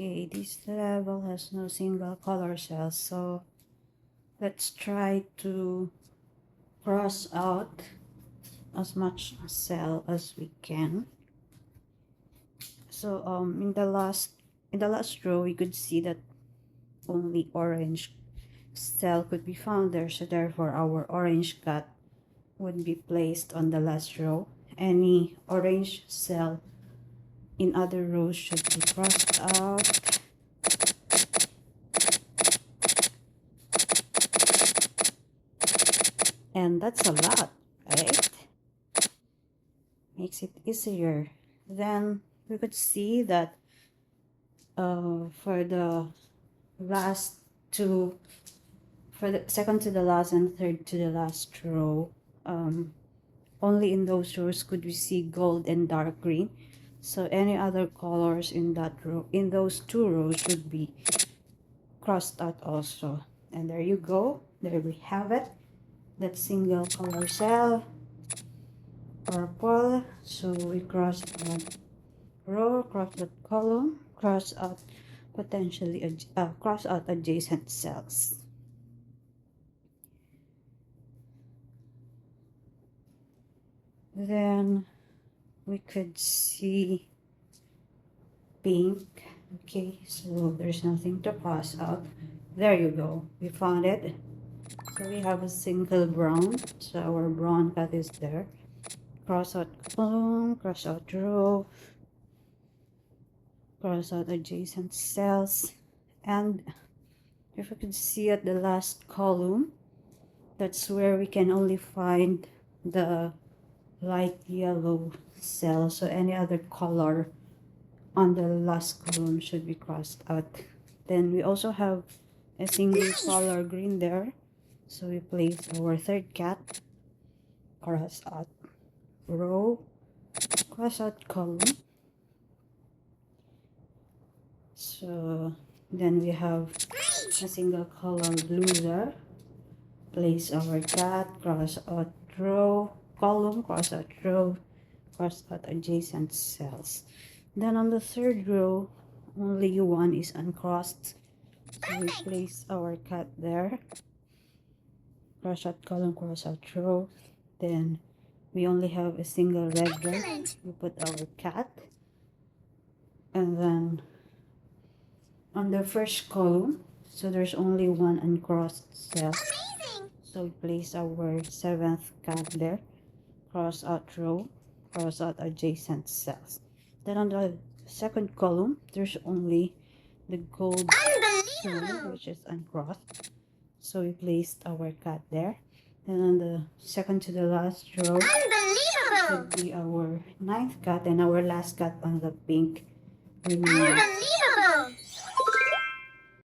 Okay, this level has no single color cells, so let's try to cross out as much cell as we can. So in the last row we could see that only orange cell could be found there, so therefore our orange cat would be placed on the last row. Any orange cell in other rows should be crossed out. And that's a lot, right? Makes it easier. Then we could see that for the last two, for the second to the last and third to the last row, only in those rows could we see gold and dark green. So any other colors in that row, in those two rows, should be crossed out also. And there you go. There we have it. That single color cell, purple. So we cross out row, cross out column, cross out cross out adjacent cells. Then we could see pink. Okay, so there's nothing to cross out. There you go, we found it. So we have a single brown, so our brown cat is there. Cross out column, cross out row, cross out adjacent cells. And if we could see at the last column, that's where we can only find the light yellow cell. So any other color on the last column should be crossed out. Then we also have a single color green there, so we place our third cat, cross out row, cross out column. So then we have a single color blue there, place our cat, cross out row, column, cross out row, cross out adjacent cells. Then on the third row, only one is uncrossed, so we place our cat there, cross out column, cross out row. Then we only have a single red there, we put our cat. And then on the first column, so there's only one uncrossed cell, so we place our seventh cat there, cross out row, cross out adjacent cells. Then on the second column, there's only the gold cell, which is uncrossed, so we placed our cat there. Then on the second to the last row should be our ninth cat, and our last cat on the pink remaining.